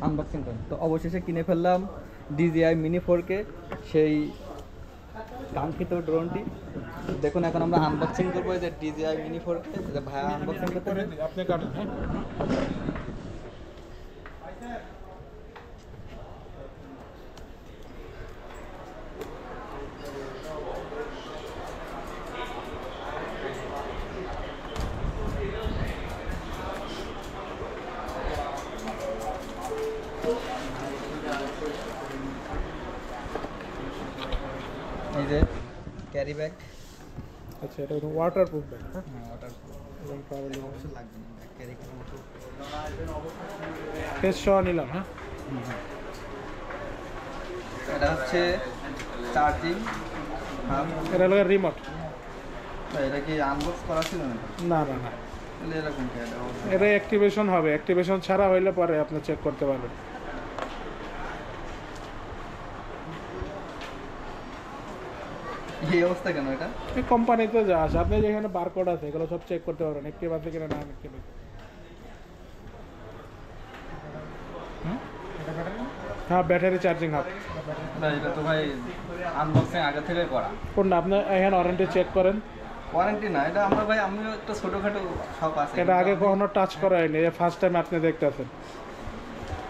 Unboxing করেন। তো অবশেষে কিনে ফেললাম DJI Mini 4K, সেই কাঙ্ক্ষিত ড্রোনটি। দেখুন এখন আমরা আনবক্সিং করবো এই যে DJI Mini 4K, যে ভাইয়া আনবক্সিং করতে আপনি কাটেন। হ্যাঁ, এই যে ক্যারি ব্যাগ। আচ্ছা, এটা ওয়াটারপ্রুফ ব্যাগ। হ্যাঁ, এবং ট্রাভেল অবশ্যই লাগবে না, ব্যাগ ক্যারি করার মতো। কেস সহ নিলাম। হ্যাঁ, এটা হচ্ছে চার্জিং। এটা হলো রিমোট। এটা কি আনবক্স করা ছিল না? না না না, তাহলে এরকম কি? এটা অ্যাক্টিভেশন হবে, অ্যাক্টিভেশন ছাড়া হইলে পরে আপনি চেক করতে পারবেন। এই অবস্থা কেন? এটা এই কোম্পানিতে যা আছে, আপনি যেখানে বারকোড আছে এগুলো সব চেক করতে পারবেন, অ্যাক্টিভ আছে কিনা না অ্যাক্টিভ আছে। হ্যাঁ, ব্যাটারি চার্জিং হাব। এটা তো ভাই আনবক্সিং আগে থেকে করা। কোনটা আপনি এখানে ওয়ারেন্টি চেক করেন? ওয়ারেন্টি না, এটা আমরা ভাই আমিও একটা ছোটোখাটো শপ আছে, এটা আগে কখনো টাচ করা হয়নি, এই ফার্স্ট টাইম আপনি দেখতেছেন।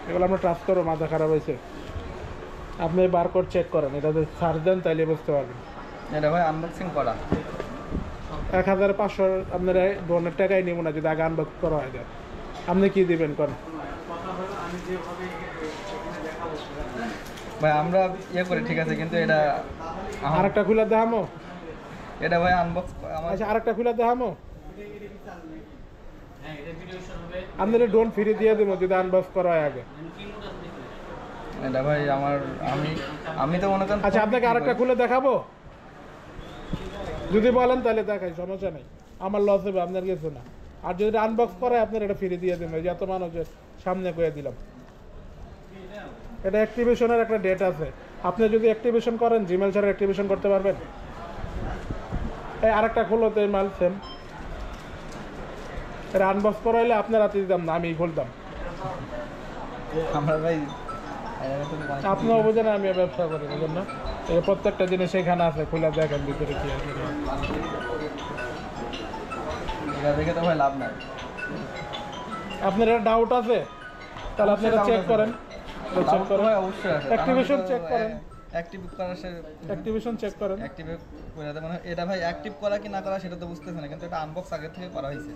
এগুলো আমরা টাচ করো, মাথা খারাপ হয়েছে। আপনি বারকোড চেক করেন, এটা যদি সার্চ দেন তাইলে বুঝতে পারবেন। এটা ভাই আনবক্সিং করা 1500 আপনার ড্রোনের টাকাই নিব না যদি আগে আনবক্স করা হয় যায়। আপনি কি দিবেন করেন? ভাই আমরা ইয়ে করি, ঠিক আছে, কিন্তু এটা আরেকটা খুলে দেখামো। এটা ভাই আনবক্স আচ্ছা, আরেকটা খুলে দেখামো। আপনার ড্রোন ফ্রি দিয়ে দেবো যদি আনবক্স করা হয় আগে। এটা ভাই আমি তো মনে করেন। আচ্ছা, আপনাকে আরেকটা খুলে দেখাবো যদি বলেন, তাহলে দেখাই, সমস্যা নেই। আমার লস হবে, আপনার কিছু না। আর যদি আনবক্স করে আপনার এটা ফ্রি দিয়ে দেবো, যত মানুষের সামনে করে দিলাম। এটা অ্যাক্টিভেশনের একটা ডেট আছে, আপনি যদি অ্যাক্টিভেশন করেন জিমেল ছাড়া অ্যাক্টিভেশন করতে পারবেন। এই আরেকটা খুলো তো, এই মাল সেম। এটা আনবক্স করা হলে আপনার হাতে দিতাম না, আমি খুলতাম। আমরা ভাই আপনার বোঝেন আমি ব্যবসা করি, বুঝেন না? এই প্রত্যেকটা জিনিস এখানে আছে, খুলে দেখেন ভিতরে কি আছে। এটা দেখে তো ভাই লাভ নাই। আপনার এটা ডাউট আছে, তাহলে আপনারা চেক করেন। চেক করেন, অবশ্যই আছে। অ্যাক্টিভেশন চেক করেন, অ্যাক্টিভ করা অ্যাক্টিভেশন চেক করেন। অ্যাক্টিভ করে মানে এটা ভাই অ্যাক্টিভ করা কি না করা সেটা তো বুঝতেছে না, কিন্তু এটা আনবক্স আগে থেকে করা হয়েছে।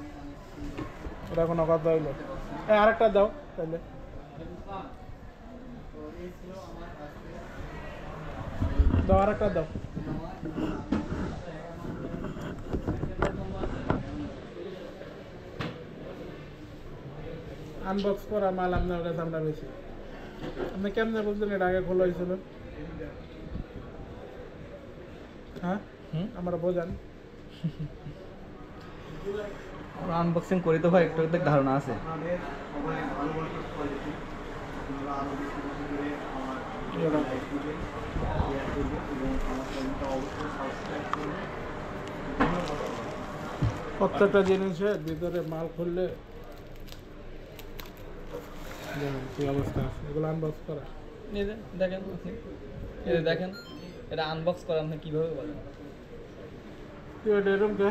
এটা কোনো কথা হইলো? এই আরেকটা দাও তাহলে। দাও, আরেকটা দাও। আনবক্স করা মাল আপনার কাছে আমরা বেশি। আপনি কেমনে বুঝলেন এটা আগে খোলা হয়েছিল? হ্যাঁ, আমরা বোঝান। আনবক্সিং করি তো ভাই, একটু একটু ধারণা আছে। প্রত্যেকটা জিনিসের ভিতরে মাল খুললে কি অবস্থা আছে, এগুলো আনবক্স করা। দেখেন আপনি, দেখেন এটা আনবক্স করা আপনি কীভাবে বলেন? কি ওইটা এরকম কে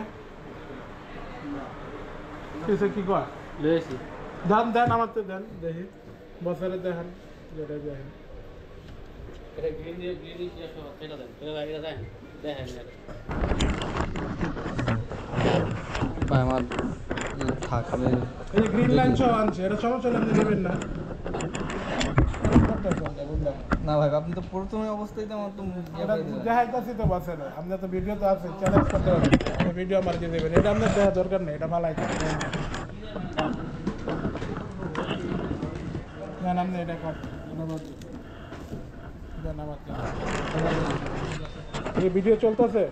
কিসে কি কয় লেছি দেন দেন, আমার তো দেন দেখি, বছরে দেখেন যেটা দেখেন। এটা গ্রিন দিয়ে সেটা দেন, এটা দেন দেখেন। ভাই আমার থাকবে এই যে গ্রিন লাইন সব আনছে, এটা সমস্যা নেই, আপনি নেবেন না। না ভাই, আপনি তো প্রথমে অবস্থায় আমার তো এটা দেখাইতেছি তো বছরে, আপনার তো ভিডিও তো আছে, চ্যালেঞ্জ করতে পারেন, ভিডিও আমার দিয়ে দেবেন। এটা আপনার দেখা দরকার নেই, এটা ভালো আছে। দেন আপনি এটা কর, দেন আমার। এই ভিডিও চলতেছে।